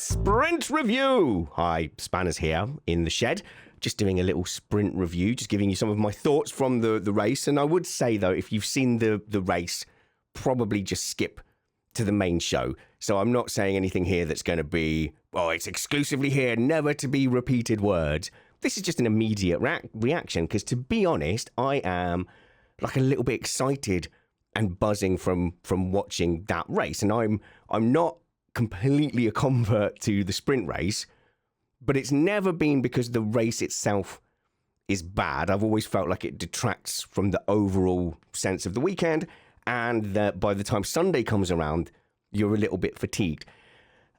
Sprint review! Hi, Spanners here in the shed. Just doing a little sprint review, just giving you some of my thoughts from the race. And I would say, though, if you've seen the race, probably just skip to the main show. So I'm not saying anything here that's going to be, oh, it's exclusively here, never to be repeated words. This is just an immediate reaction, because to be honest, I am like a little bit excited and buzzing from watching that race. And I'm not completely a convert to the sprint race, but it's never been because the race itself is bad. I've always felt like it detracts from the overall sense of the weekend, and that by the time Sunday comes around, you're a little bit fatigued.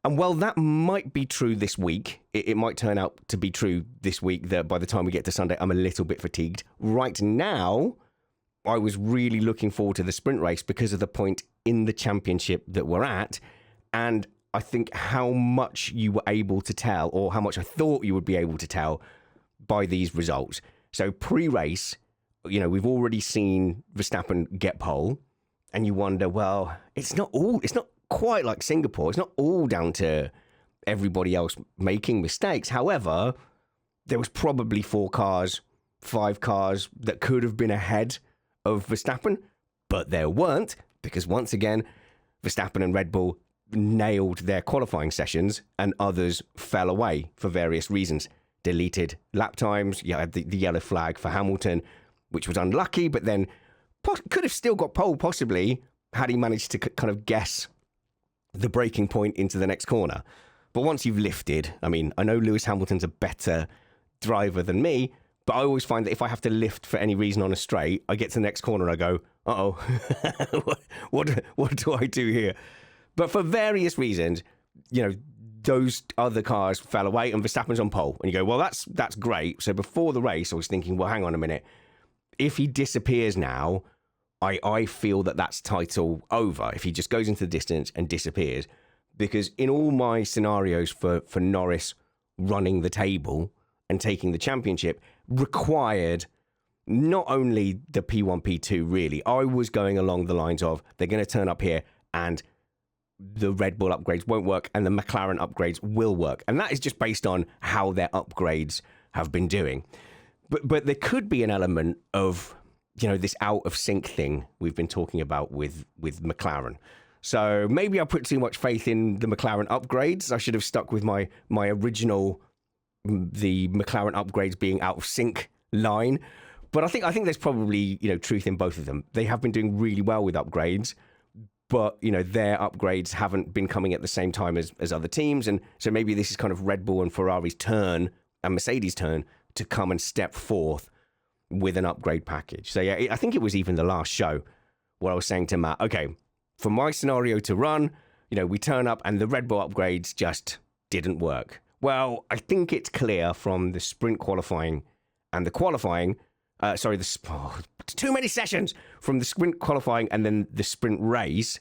And while that might be true this week, it might turn out to be true this week that by the time we get to Sunday, I'm a little bit fatigued. Right now, I was really looking forward to the sprint race because of the point in the championship that we're at. And I think how much you were able to tell, or how much I thought you would be able to tell by these results. So pre-race, we've already seen Verstappen get pole, and you wonder, well, it's not quite like Singapore. It's not all down to everybody else making mistakes. However, there was probably 5 cars that could have been ahead of Verstappen, but there weren't, because once again, Verstappen and Red Bull nailed their qualifying sessions and others fell away for various reasons. Deleted lap times, you had the yellow flag for Hamilton, which was unlucky, but then could have still got pole possibly had he managed to kind of guess the breaking point into the next corner. But once you've lifted, I know Lewis Hamilton's a better driver than me, but I always find that if I have to lift for any reason on a straight, I get to the next corner and I go, uh-oh, what do I do here? But for various reasons, those other cars fell away and Verstappen's on pole. And you go, well, that's great. So before the race, I was thinking, well, hang on a minute. If he disappears now, I feel that that's title over. If he just goes into the distance and disappears. Because in all my scenarios for Norris running the table and taking the championship required not only the P1, P2 really. I was going along the lines of they're going to turn up here and the Red Bull upgrades won't work and the McLaren upgrades will work. And that is just based on how their upgrades have been doing. But there could be an element of, this out of sync thing we've been talking about with McLaren. So maybe I put too much faith in the McLaren upgrades. I should have stuck with my original, the McLaren upgrades being out of sync line. But I think there's probably, truth in both of them. They have been doing really well with upgrades, but, their upgrades haven't been coming at the same time as other teams. And so maybe this is kind of Red Bull and Ferrari's turn and Mercedes' turn to come and step forth with an upgrade package. So, yeah, I think it was even the last show where I was saying to Matt, okay, for my scenario to run, we turn up and the Red Bull upgrades just didn't work. Well, I think it's clear from the sprint qualifying and the qualifying, too many sessions from the sprint qualifying and then the sprint race,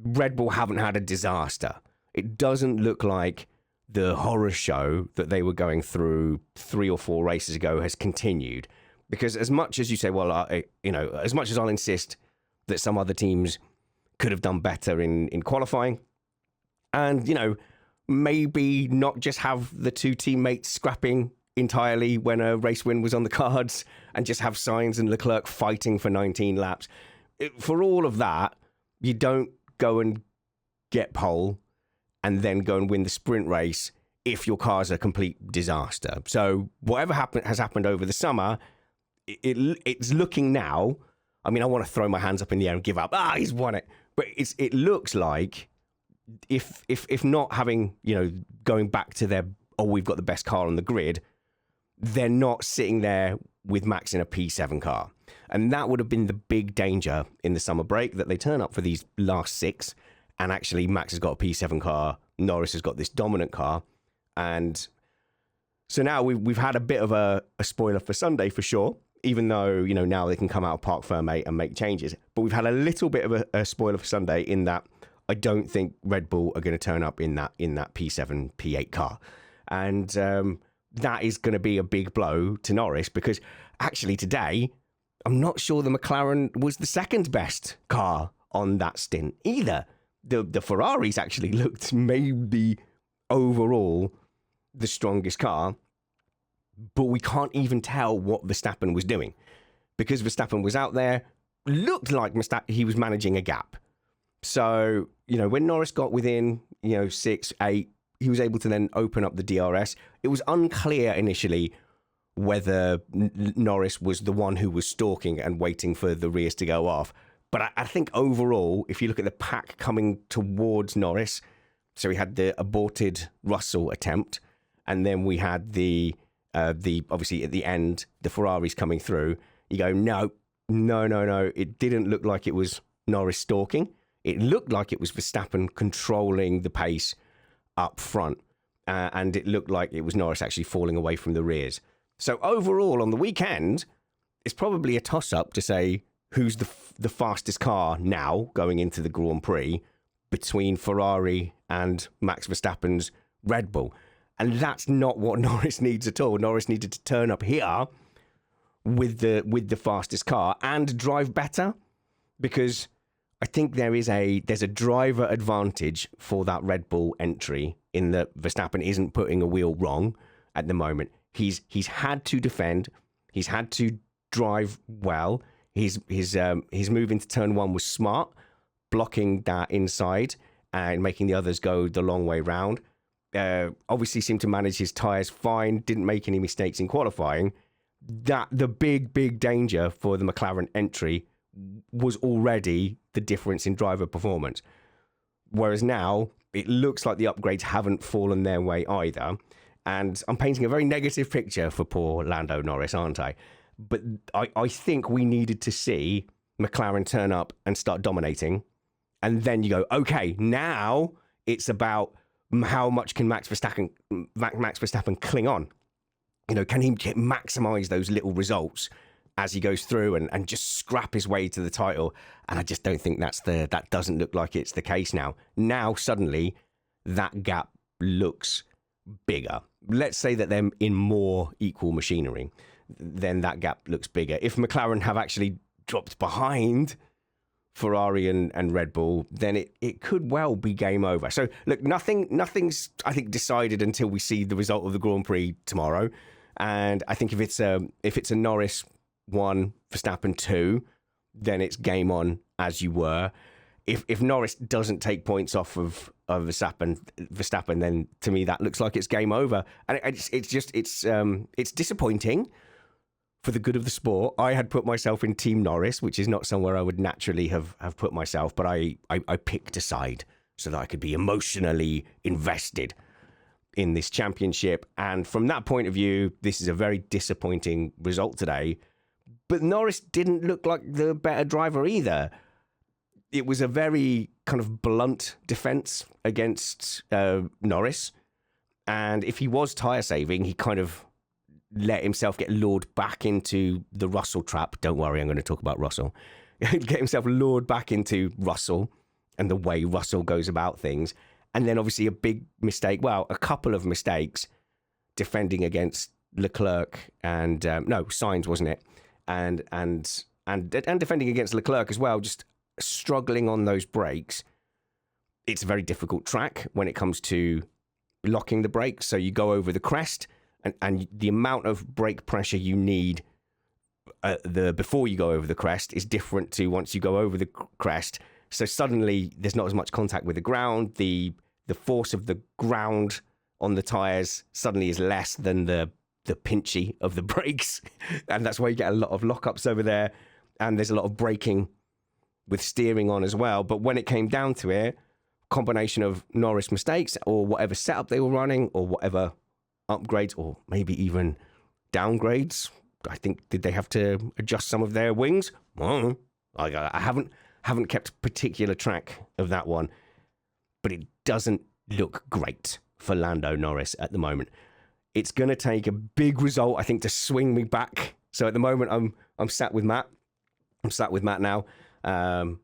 Red Bull haven't had a disaster. It doesn't look like the horror show that they were going through 3 or 4 races ago has continued. Because as much as you say, well, as much as I'll insist that some other teams could have done better in qualifying, and, maybe not just have the 2 teammates scrapping entirely when a race win was on the cards and just have Sainz and Leclerc fighting for 19 laps. For all of that, you don't go and get pole and then go and win the sprint race if your car's a complete disaster. So whatever has happened over the summer, it's looking now. I want to throw my hands up in the air and give up. He's won it. But it looks like if not having, going back to we've got the best car on the grid, they're not sitting there with Max in a P7 car. And that would have been the big danger in the summer break, that they turn up for these last 6 and actually Max has got a P7 car, Norris has got this dominant car. And so now we've had a bit of a spoiler for Sunday for sure, even though, now they can come out of Parc Fermé and make changes. But we've had a little bit of a spoiler for Sunday in that I don't think Red Bull are going to turn up in that P7, P8 car. And that is going to be a big blow to Norris, because actually today, I'm not sure the McLaren was the second best car on that stint either. The Ferraris actually looked maybe overall the strongest car, but we can't even tell what Verstappen was doing because Verstappen was out there, looked like he was managing a gap. So, when Norris got within, 6, 8, he was able to then open up the DRS. It was unclear initially whether Norris was the one who was stalking and waiting for the rears to go off. But I think overall, if you look at the pack coming towards Norris, so we had the aborted Russell attempt, and then we had the obviously at the end, the Ferraris coming through. You go, no. It didn't look like it was Norris stalking. It looked like it was Verstappen controlling the pace up front. And it looked like it was Norris actually falling away from the rears. So overall, on the weekend, it's probably a toss-up to say who's the fastest car now going into the Grand Prix between Ferrari and Max Verstappen's Red Bull. And that's not what Norris needs at all. Norris needed to turn up here with the fastest car and drive better, because I think there's a driver advantage for that Red Bull entry in that Verstappen isn't putting a wheel wrong at the moment. He's had to defend, he's had to drive well. His move into turn 1 was smart, blocking that inside and making the others go the long way round. Obviously seemed to manage his tyres fine, didn't make any mistakes in qualifying. That the big danger for the McLaren entry was already the difference in driver performance. Whereas now, it looks like the upgrades haven't fallen their way either. And I'm painting a very negative picture for poor Lando Norris, aren't I? But I think we needed to see McLaren turn up and start dominating. And then you go, okay, now it's about how much can Max Verstappen cling on? Can he maximise those little results as he goes through and just scrap his way to the title? And I just don't think that doesn't look like it's the case now. Now, suddenly, that gap looks bigger. Let's say that they're in more equal machinery, then that gap looks bigger. If McLaren have actually dropped behind Ferrari and Red Bull, then it could well be game over. So look, nothing's I think decided until we see the result of the Grand Prix tomorrow. And I think if it's a Norris 1, Verstappen 2, then it's game on as you were. If Norris doesn't take points off of Verstappen, then to me that looks like it's game over. And it's disappointing for the good of the sport. I had put myself in Team Norris, which is not somewhere I would naturally have put myself, but I picked a side so that I could be emotionally invested in this championship. And from that point of view, this is a very disappointing result today. But Norris didn't look like the better driver either. It was a very kind of blunt defense against Norris. And if he was tyre saving, he kind of let himself get lured back into the Russell trap. Don't worry, I'm going to talk about Russell. Get himself lured back into Russell and the way Russell goes about things. And then obviously a big mistake, well, a couple of mistakes defending against Leclerc and, Sainz, wasn't it? And defending against Leclerc as well, just struggling on those brakes. It's a very difficult track when it comes to locking the brakes. So you go over the crest, and the amount of brake pressure you need before you go over the crest is different to once you go over the crest. So suddenly there's not as much contact with the ground. The force of the ground on the tyres suddenly is less than the pinchy of the brakes. And that's why you get a lot of lockups over there. And there's a lot of braking with steering on as well. But when it came down to it, combination of Norris mistakes or whatever setup they were running or whatever upgrades or maybe even downgrades. I think, did they have to adjust some of their wings? Well, I haven't kept particular track of that one, but it doesn't look great for Lando Norris at the moment. It's going to take a big result, I think, to swing me back. So at the moment, I'm sat with Matt. I'm sat with Matt now.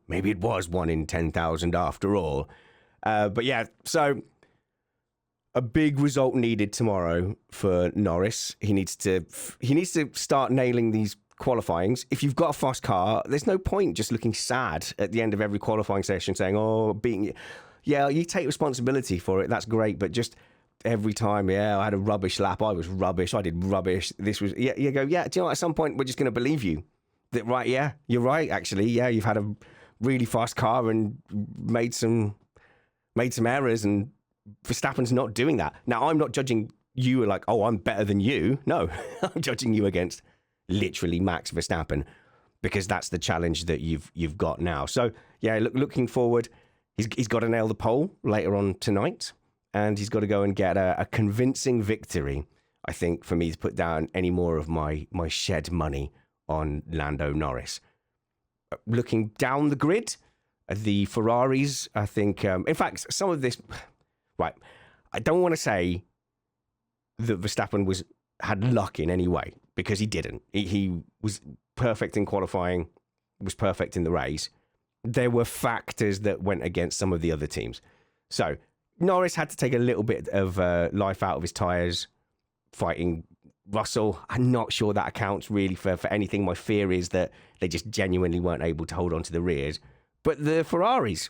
Maybe it was 1 in 10,000 after all. But yeah, so a big result needed tomorrow for Norris. He needs to start nailing these qualifyings. If you've got a fast car, there's no point just looking sad at the end of every qualifying session saying, "Oh, beating you." Yeah, you take responsibility for it. That's great, but just Every time, I had a rubbish lap. I was rubbish. I did rubbish. This was, you go, do you know what? At some point, we're just going to believe you. That, right, you're right, actually. Yeah, you've had a really fast car and made some errors, and Verstappen's not doing that. Now, I'm not judging you like, oh, I'm better than you. No, I'm judging you against literally Max Verstappen, because that's the challenge that you've got now. So, looking forward, he's got to nail the pole later on tonight. And he's got to go and get a convincing victory, I think, for me to put down any more of my shed money on Lando Norris. Looking down the grid, the Ferraris, I think, in fact, some of this, right, I don't want to say that Verstappen had luck in any way, because he didn't. He was perfect in qualifying, was perfect in the race. There were factors that went against some of the other teams. So, Norris had to take a little bit of life out of his tyres fighting Russell. I'm not sure that accounts really for anything. My fear is that they just genuinely weren't able to hold on to the rears. But the Ferraris,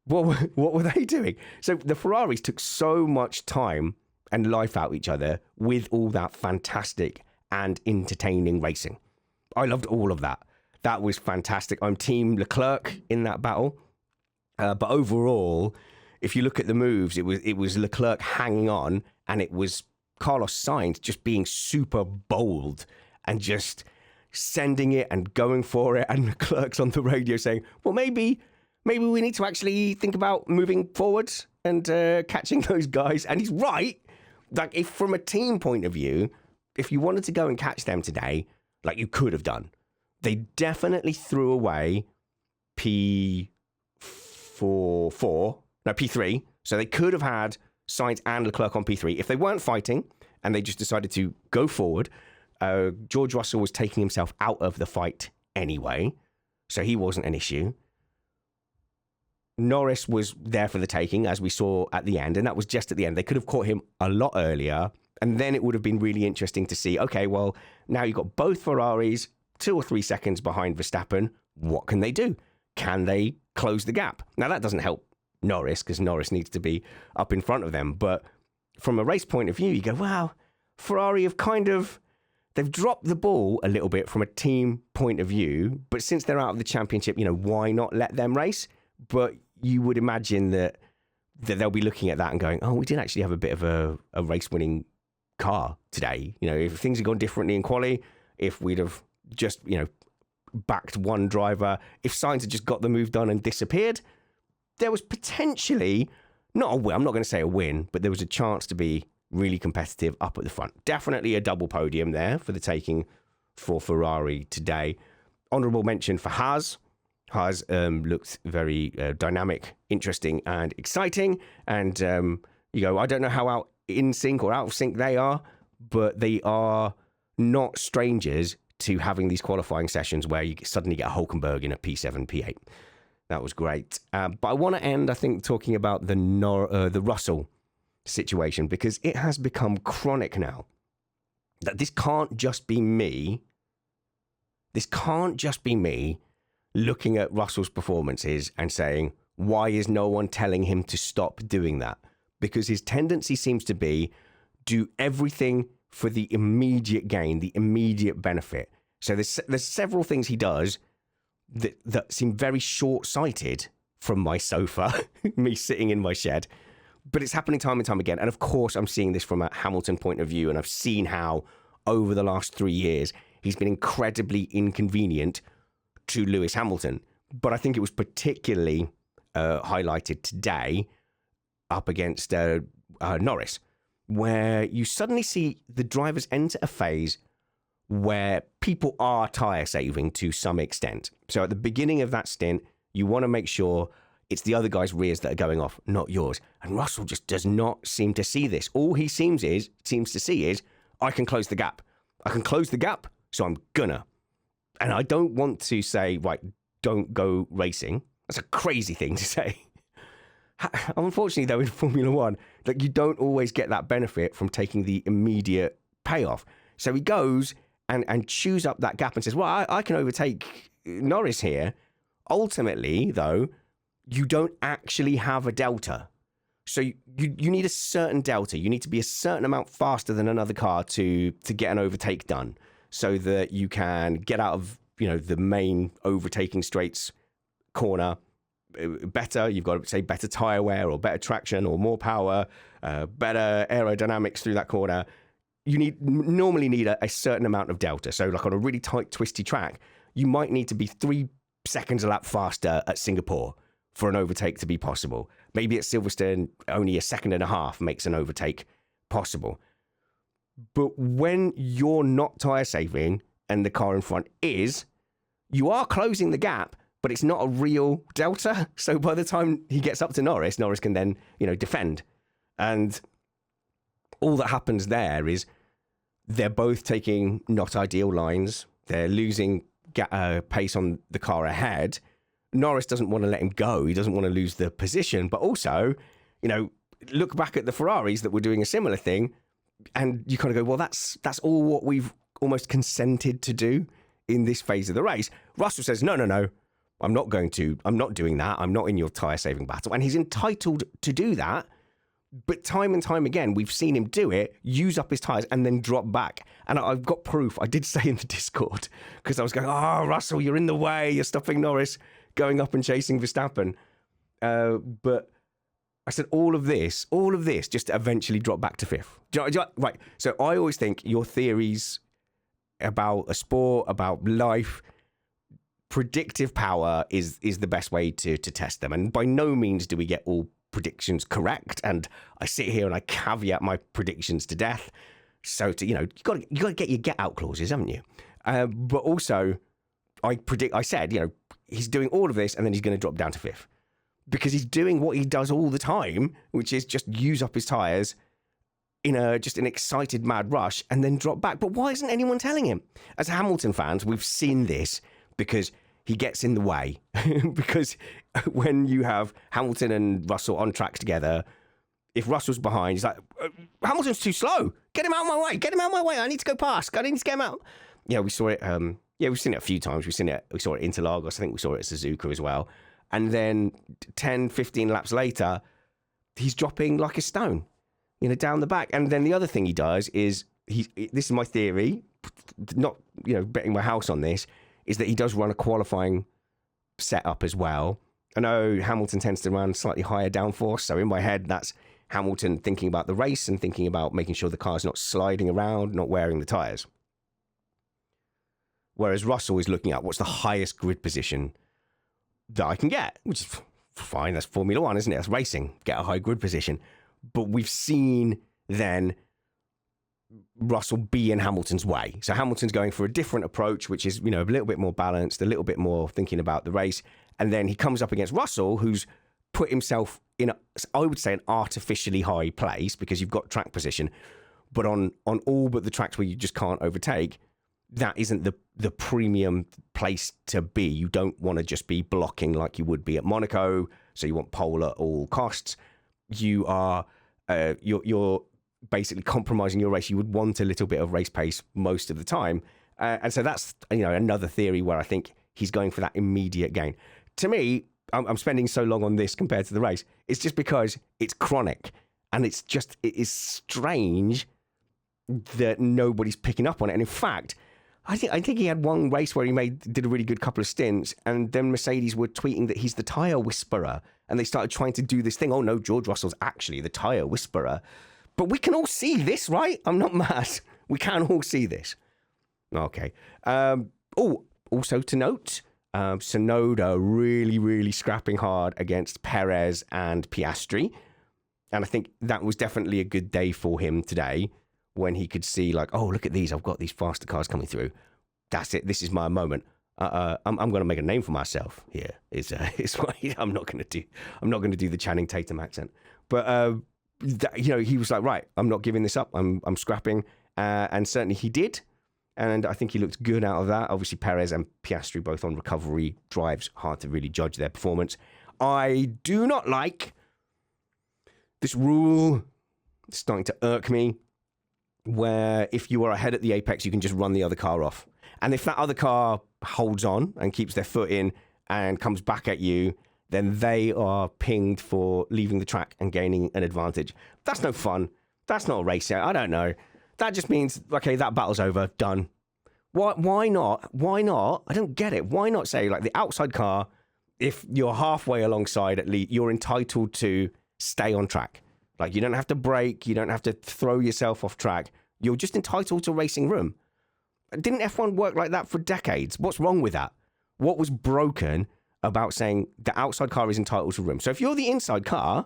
what were they doing? So the Ferraris took so much time and life out of each other with all that fantastic and entertaining racing. I loved all of that. That was fantastic. I'm Team Leclerc in that battle. But overall, if you look at the moves, it was Leclerc hanging on, and it was Carlos Sainz just being super bold and just sending it and going for it. And Leclerc's on the radio saying, well, maybe we need to actually think about moving forwards and catching those guys. And he's right. Like, if from a team point of view, if you wanted to go and catch them today, like, you could have done. They definitely threw away P3. So they could have had Sainz and Leclerc on P3 if they weren't fighting and they just decided to go forward. George Russell was taking himself out of the fight anyway, so he wasn't an issue. Norris was there for the taking, as we saw at the end, and that was just at the end. They could have caught him a lot earlier, and then it would have been really interesting to see, okay, well, now you've got both Ferraris 2 or 3 seconds behind Verstappen. What can they do? Can they close the gap? Now, that doesn't help Norris, because Norris needs to be up in front of them. But from a race point of view, you go, wow, Ferrari have they've dropped the ball a little bit from a team point of view. But since they're out of the championship, why not let them race? But you would imagine that they'll be looking at that and going, oh, we did actually have a bit of a race-winning car today. If things had gone differently in quali, if we'd have just, backed one driver, if Sainz had just got the move done and disappeared, there was potentially, not a win, I'm not going to say a win, but there was a chance to be really competitive up at the front. Definitely a double podium there for the taking for Ferrari today. Honourable mention for Haas. Haas looked very dynamic, interesting and exciting. And, I don't know how out in sync or out of sync they are, but they are not strangers to having these qualifying sessions where you suddenly get a Hulkenberg in a P7, P8. That was great. But I want to end, I think, talking about the Russell situation, because it has become chronic now. That this can't just be me. This can't just be me looking at Russell's performances and saying, why is no one telling him to stop doing that? Because his tendency seems to be do everything for the immediate gain, the immediate benefit. So there's several things he does that seem very short-sighted from my sofa, me sitting in my shed. But it's happening time and time again. And of course, I'm seeing this from a Hamilton point of view, and I've seen how over the last 3 years, he's been incredibly inconvenient to Lewis Hamilton. But I think it was particularly highlighted today up against Norris, where you suddenly see the drivers enter a phase where people are tyre saving to some extent. So at the beginning of that stint, you want to make sure it's the other guy's rears that are going off, not yours. And Russell just does not seem to see this. All he seems to see is, I can close the gap. I can close the gap, so I'm gonna. And I don't want to say, right, don't go racing. That's a crazy thing to say. Unfortunately, though, in Formula One, like, you don't always get that benefit from taking the immediate payoff. So he goes and chews up that gap and says, well, I can overtake Norris here. Ultimately, though, you don't actually have a delta. So you need a certain delta. You need to be a certain amount faster than another car to get an overtake done, so that you can get out of the main overtaking straights corner better. You've got to say better tire wear or better traction or more power, better aerodynamics through that corner. You normally need a certain amount of delta. So like on a really tight, twisty track, you might need to be 3 seconds a lap faster at Singapore for an overtake to be possible. Maybe at Silverstone, only 1.5 seconds makes an overtake possible. But when you're not tyre saving and the car in front is, you are closing the gap, but it's not a real delta. So by the time he gets up to Norris can then, defend. And all that happens there is they're both taking not ideal lines. They're losing pace on the car ahead. Norris doesn't want to let him go. He doesn't want to lose the position. But also, look back at the Ferraris that were doing a similar thing, and you kind of go, well, that's all what we've almost consented to do in this phase of the race. Russell says, no, I'm not doing that. I'm not in your tyre-saving battle. And he's entitled to do that. But time and time again, we've seen him do it, use up his tyres, and then drop back. And I've got proof. I did say in the Discord, because I was going, Russell, you're in the way. You're stopping Norris going up and chasing Verstappen. But I said, all of this just to eventually drop back to fifth. Right. So I always think your theories about a sport, about life, predictive power is the best way to test them. And by no means do we get all predictions correct. And I sit here and I caveat my predictions to death. So you got to get your get out clauses, haven't you? But also, I said, he's doing all of this and then he's going to drop down to fifth, because he's doing what he does all the time, which is just use up his tyres in just an excited mad rush and then drop back. But why isn't anyone telling him? As Hamilton fans, we've seen this because he gets in the way. Because when you have Hamilton and Russell on track together, if Russell's behind, he's like, Hamilton's too slow. Get him out of my way. Get him out of my way. I need to go past. I need to get him out. Yeah, we saw it. We've seen it a few times. We saw it at Interlagos. I think we saw it at Suzuka as well. And then 10, 15 laps later, he's dropping like a stone, down the back. And then the other thing he does is, this is my theory, not, betting my house on this, is that he does run a qualifying setup as well. I know Hamilton tends to run slightly higher downforce. So in my head, that's Hamilton thinking about the race and thinking about making sure the car's not sliding around, not wearing the tyres. Whereas Russell is looking at what's the highest grid position that I can get, which is fine. That's Formula One, isn't it? That's racing. Get a high grid position. But we've seen then Russell be in Hamilton's way. So Hamilton's going for a different approach, which is, a little bit more balanced, a little bit more thinking about the race. And then he comes up against Russell, who's put himself in, I would say, an artificially high place, because you've got track position. But on all but the tracks where you just can't overtake, that isn't the premium place to be. You don't want to just be blocking like you would be at Monaco. So you want pole at all costs. You are you're basically compromising your race. You would want a little bit of race pace most of the time. And so that's another theory where I think he's going for that immediate gain. To me, I'm spending so long on this compared to the race. It's just because it's chronic, and it is strange that nobody's picking up on it. And in fact, I think he had one race where he did a really good couple of stints, and then Mercedes were tweeting that he's the tyre whisperer, and they started trying to do this thing. Oh no, George Russell's actually the tyre whisperer. But we can all see this, right? I'm not mad. We can all see this. Okay. Also to note, Tsunoda really, really scrapping hard against Perez and Piastri. And I think that was definitely a good day for him today, when he could see, like, oh, look at these. I've got these faster cars coming through. That's it. This is my moment. I'm going to make a name for myself here. I'm not going to do the Channing Tatum accent. But he was like, right, I'm not giving this up. I'm scrapping, and certainly he did. And I think he looked good out of that. Obviously, Perez and Piastri both on recovery drives. Hard to really judge their performance. I do not like this rule. It's starting to irk me, where if you are ahead at the apex, you can just run the other car off. And if that other car holds on and keeps their foot in and comes back at you, then they are pinged for leaving the track and gaining an advantage. That's no fun. That's not a race yet. I don't know. That just means, okay, that battle's over, done. Why not? Why not? I don't get it. Why not say, like, the outside car, if you're halfway alongside at least, you're entitled to stay on track. Like, you don't have to brake. You don't have to throw yourself off track. You're just entitled to racing room. Didn't F1 work like that for decades? What's wrong with that? What was broken about saying the outside car is entitled to room? So if you're the inside car,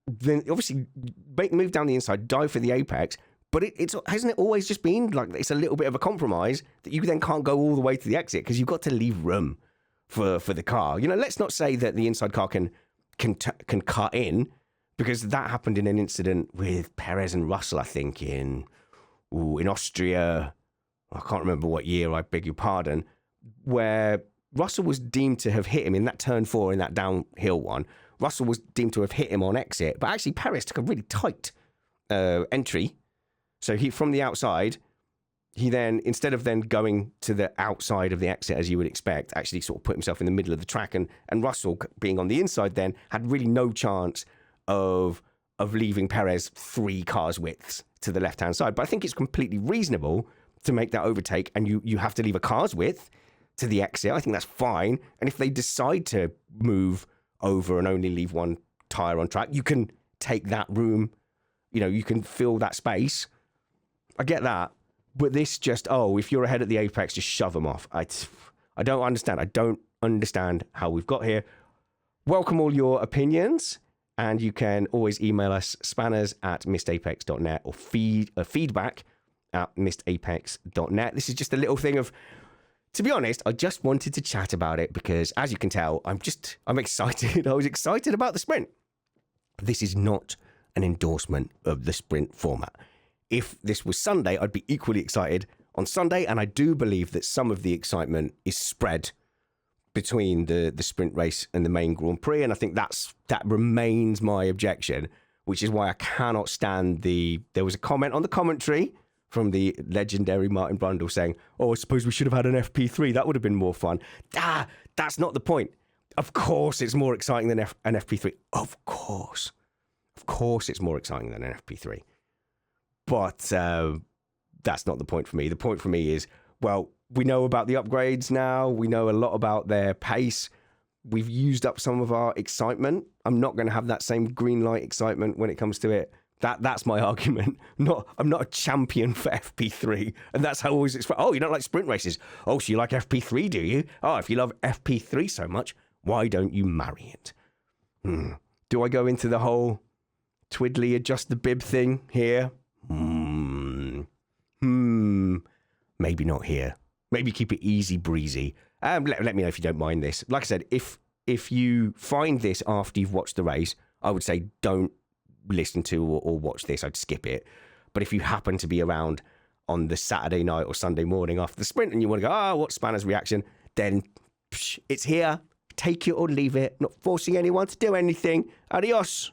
then obviously move down the inside, dive for the apex. But it's hasn't it always just been like it's a little bit of a compromise that you then can't go all the way to the exit because you've got to leave room for the car. You know, let's not say that the inside car can cut in, because that happened in an incident with Perez and Russell, I think, in Austria. I can't remember what year, I beg your pardon, where Russell was deemed to have hit him in that turn 4 in that downhill one. Russell was deemed to have hit him on exit, but actually Perez took a really tight entry. So he, from the outside, he then, instead of then going to the outside of the exit as you would expect, actually sort of put himself in the middle of the track. And Russell, being on the inside then, had really no chance of leaving Perez 3 cars widths to the left-hand side. But I think it's completely reasonable to make that overtake, and you have to leave a car's width to the exit. I think that's fine. And if they decide to move over and only leave one tyre on track, you can take that room, you know, you can fill that space. I get that. But this just, if you're ahead at the apex, just shove them off. I don't understand. I don't understand how we've got here. Welcome all your opinions. And you can always email us, spanners@missedapex.net, or feedback@missedapex.net. This is just a little thing of, to be honest, I just wanted to chat about it because, as you can tell, I'm excited. I was excited about the sprint. This is not an endorsement of the sprint format. If this was Sunday, I'd be equally excited on Sunday, and I do believe that some of the excitement is spread between the sprint race and the main Grand Prix, and I think that remains my objection, which is why I cannot stand there was a comment on the commentary from the legendary Martin Brundle saying, I suppose we should have had an FP3, that would have been more fun. That's not the point. Of course it's more exciting than an FP3. Of course it's more exciting than an FP3. But that's not the point for me. The point for me is, well, we know about the upgrades now. We know a lot about their pace. We've used up some of our excitement. I'm not going to have that same green light excitement when it comes to it. That's my argument. I'm not a champion for FP3. And that's how always it's, you don't like sprint races. So you like FP3, do you? If you love FP3 so much, why don't you marry it? Do I go into the whole twiddly adjust the bib thing here? Maybe not here. Maybe keep it easy breezy. Let me know if you don't mind this. Like I said, if you find this after you've watched the race, I would say don't listen to or watch this. I'd skip it. But if you happen to be around on the Saturday night or Sunday morning after the sprint and you want to go, what's Spanner's reaction? Then it's here. Take it or leave it. Not forcing anyone to do anything. Adios.